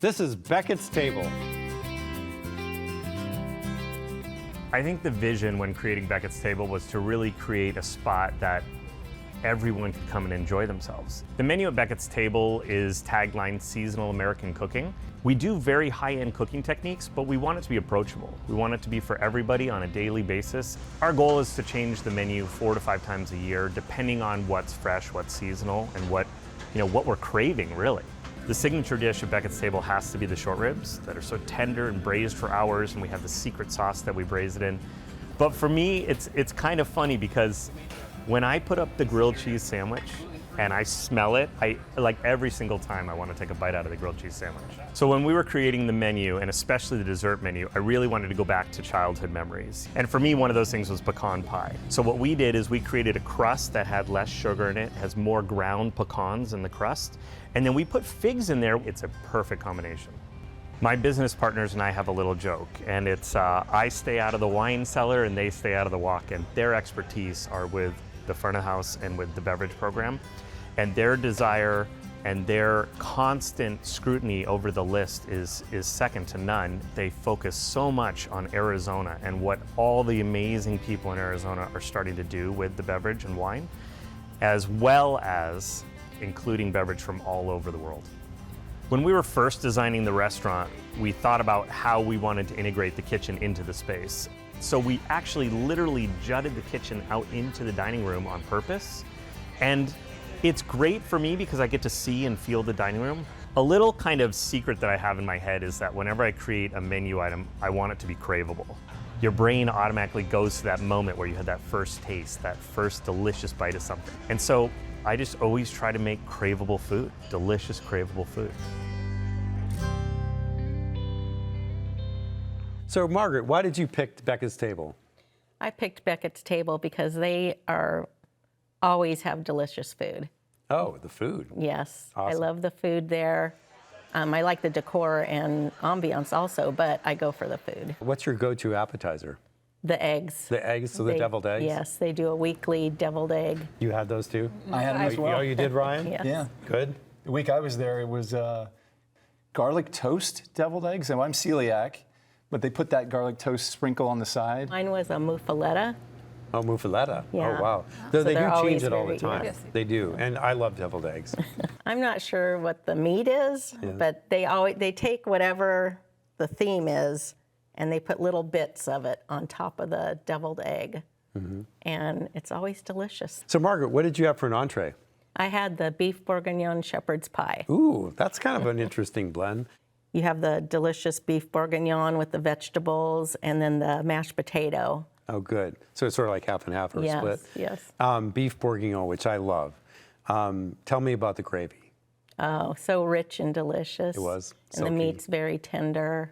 This is Beckett's Table. I think the vision when creating Beckett's Table was to really create a spot that everyone could come and enjoy themselves. The menu at Beckett's Table is tagline seasonal American cooking. We do very high-end cooking techniques, but we want it to be approachable. We want it to be for everybody on a daily basis. Our goal is to change the menu 4 to 5 times a year, depending on what's fresh, what's seasonal, and what we're craving, really. The signature dish at Beckett's Table has to be the short ribs that are so tender and braised for hours, and we have the secret sauce that we braise it in. But for me, it's kind of funny because when I put up the grilled cheese sandwich and I smell it, like every single time I want to take a bite out of the grilled cheese sandwich. So when we were creating the menu, and especially the dessert menu, I really wanted to go back to childhood memories. And for me, one of those things was pecan pie. So what we did is we created a crust that had less sugar in it, has more ground pecans in the crust, and then we put figs in there. It's a perfect combination. My business partners and I have a little joke, and it's I stay out of the wine cellar and they stay out of the walk-in. Their expertise are with the front of house and with the beverage program, and their desire and their constant scrutiny over the list is second to none. They focus so much on Arizona and what all the amazing people in Arizona are starting to do with the beverage and wine, as well as including beverage from all over the world. When we were first designing the restaurant, we thought about how we wanted to integrate the kitchen into the space. So we actually literally jutted the kitchen out into the dining room on purpose. And it's great for me because I get to see and feel the dining room. A little kind of secret that I have in my head is that whenever I create a menu item, I want it to be craveable. Your brain automatically goes to that moment where you had that first taste, that first delicious bite of something. And so I just always try to make craveable food, delicious, craveable food. So Margaret, why did you pick Beckett's Table? I picked Beckett's Table because they always have delicious food. Oh, the food. Yes, I Awesome. love the food there. I like the decor and ambiance also, but I go for the food. What's your go-to appetizer? The eggs. The eggs, so the deviled eggs? Yes, they do a weekly deviled egg. You had those too? I had them as well. Oh, you did, Ryan? Yes. Yeah. Good. The week I was there, it was garlic toast deviled eggs. And I'm celiac, but they put that garlic toast sprinkle on the side. Mine was a muffaletta. Oh, muffaletta. Yeah. Oh, wow. So They do they're change always it all the very time. good. Yes. They do. And I love deviled eggs. I'm not sure what the meat is, but they take whatever the theme is and they put little bits of it on top of the deviled egg. And it's always delicious. So Margaret, what did you have for an entree? I had the beef bourguignon shepherd's pie. Ooh, that's kind of an interesting blend. You have the delicious beef bourguignon with the vegetables and then the mashed potato. Oh, good. So it's sort of like half and half or a Yes, split? yes. Beef bourguignon, which I love. Tell me about the gravy. Oh, so rich and delicious. It was. And the Silky. meat's very tender.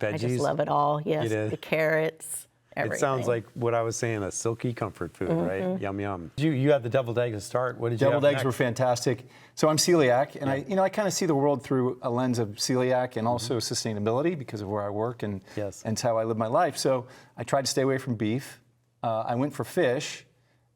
Veggies. I just love it all. Yes, did? the carrots, everything. It sounds like what I was saying, a silky comfort food, right? Yum, yum. You had the deviled egg to start. What did you have Deviled eggs next? were fantastic. So I'm celiac, and I kind of see the world through a lens of celiac and also sustainability because of where I work and it's how I live my life. So I tried to stay away from beef. I went for fish.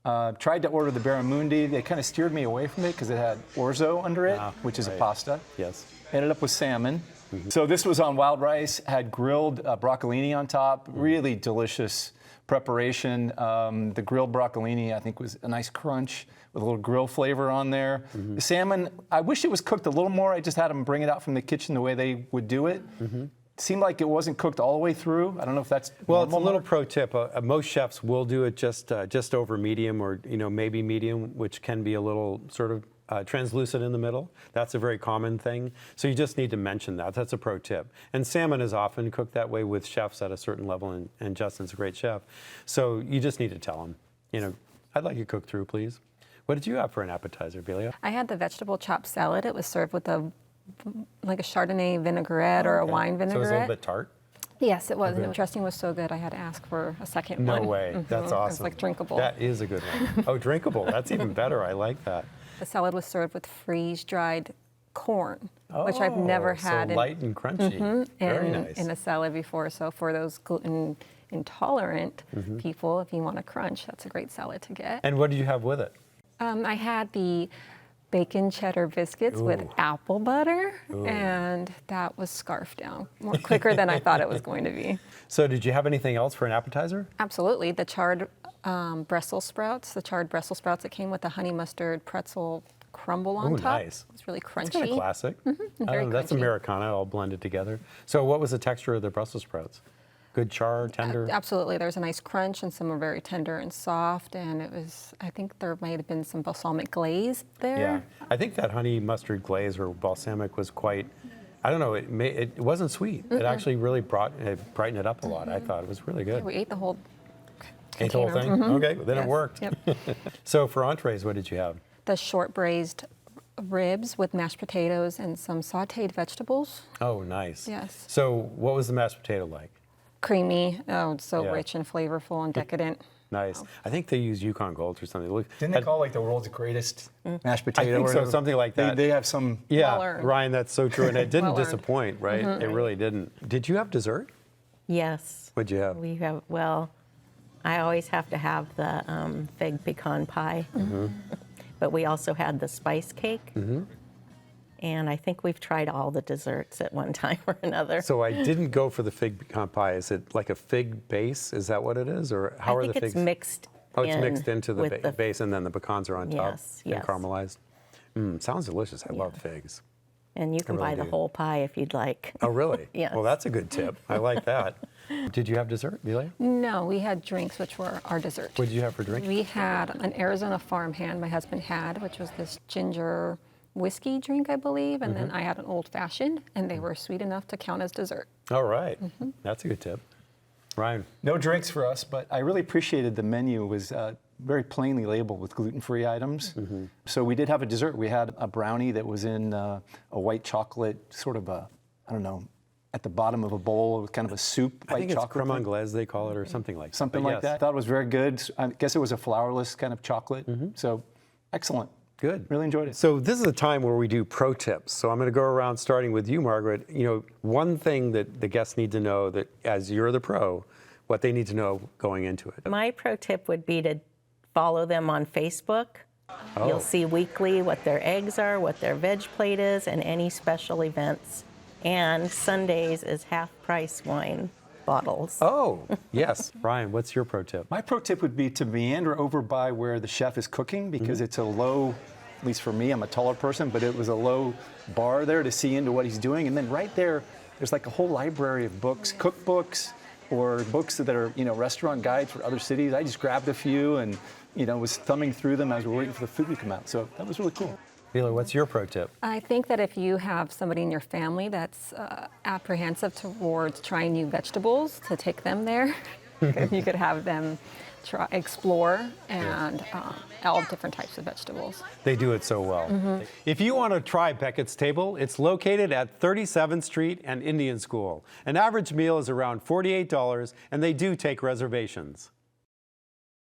Tried to order the barramundi. They kind of steered me away from it because it had orzo under it, which is a pasta. Yes. Ended up with salmon. So this was on wild rice, had grilled broccolini on top, really delicious preparation. The grilled broccolini, I think, was a nice crunch with a little grill flavor on there. The salmon, I wish it was cooked a little more. I just had them bring it out from the kitchen the way they would do it. Seemed like it wasn't cooked all the way through. I don't know if that's Well, it's a normal, little Mark? pro tip. Most chefs will do it just over medium or maybe medium, which can be a little sort of translucent in the middle. That's a very common thing. So you just need to mention that. That's a pro tip. And salmon is often cooked that way with chefs at a certain level, and Justin's a great chef. So you just need to tell them, I'd like you cooked through, please. What did you have for an appetizer, Belia? I had the vegetable chopped salad. It was served with like a Chardonnay vinaigrette or a wine vinaigrette. So it was a little bit tart? Yes, it was. And the dressing was so good, I had to ask for a second No one. way. That's It awesome. was like drinkable. That is a good one. Oh, drinkable. That's even better. I like that. The salad was served with freeze-dried corn, which I've never had So light and crunchy. Very nice. in a salad before. So for those gluten intolerant people, if you want a crunch, that's a great salad to get. And what did you have with it? I had the bacon cheddar biscuits with apple butter, and that was scarfed down more quicker than I thought it was going to be. So did you have anything else for an appetizer? Absolutely, the charred Brussels sprouts, that came with the honey mustard pretzel crumble on Ooh, top. nice. It's really crunchy. It's kind of classic. very That's crunchy. Americana all blended together. So what was the texture of the Brussels sprouts? Good char, tender? Absolutely, there's a nice crunch, and some are very tender and soft, and it was, I think there might have been some balsamic glaze there. Yeah. I think that honey mustard glaze or balsamic was quite, I don't know, it wasn't sweet. It actually really brightened it up a lot. I thought it was really good. We ate the whole Ate the whole thing? container. Okay, then it Yes. worked. Yep. So for entrees, what did you have? The short braised ribs with mashed potatoes and some sautéed vegetables. Oh, nice. Yes. So what was the mashed potato like? Creamy, it's so Yeah. rich and flavorful and decadent. Nice. I think they use Yukon Golds or something. Look, Didn't they call it like the world's greatest mashed potato? I think or so, whatever? something like that. They have some. Yeah, Well earned. Ryan, that's so true. And it didn't Well earned. disappoint, right? It really didn't. Did you have dessert? Yes. What'd you have? We have, well, I always have to have the fig pecan pie. But we also had the spice cake. And I think we've tried all the desserts at one time or another. So I didn't go for the fig pecan pie. Is it like a fig base? Is that what it is? Or how I are think the it's figs? mixed Oh, it's mixed into the with base and then the pecans are on top Yes, and yes. caramelized. Sounds delicious. I love figs. And you can really buy the do. whole pie if you'd like. Oh, really? Yes. Well, that's a good tip. I like that. Did you have dessert, Delia? No, we had drinks, which were our dessert. What did you have for drink? We had an Arizona farmhand my husband had, which was this ginger whiskey drink, I believe, and then I had an old fashioned, and they were sweet enough to count as dessert. All right. That's a good tip. Ryan. No drinks for us, but I really appreciated the menu was very plainly labeled with gluten-free items. So we did have a dessert. We had a brownie that was in a white chocolate, sort of a, I don't know, at the bottom of a bowl with kind of a soup, I white think it's chocolate. creme thing. anglaise, they call it, or something like that. Something But like yes. that. I thought it was very good. I guess it was a flourless kind of chocolate. So excellent. Good. Really enjoyed it. So this is a time where we do pro tips. So I'm going to go around starting with you, Margaret. You know, one thing that the guests need to know that as you're the pro, what they need to know going into it. My pro tip would be to follow them on Facebook. Oh. You'll see weekly what their eggs are, what their veg plate is, and any special events. And Sundays is half-price wine bottles. Oh, yes. Ryan, what's your pro tip? My pro tip would be to meander over by where the chef is cooking because it's a low, at least for me, I'm a taller person, but it was a low bar there to see into what he's doing. And then right there, there's like a whole library of books, cookbooks, or books that are, restaurant guides for other cities. I just grabbed a few and, was thumbing through them as we're waiting for the food to come out. So that was really cool. Delia, what's your pro tip? I think that if you have somebody in your family that's apprehensive towards trying new vegetables, to take them there. You could have them explore and all different types of vegetables. They do it so well. If you want to try Beckett's Table, it's located at 37th Street and Indian School. An average meal is around $48, and they do take reservations.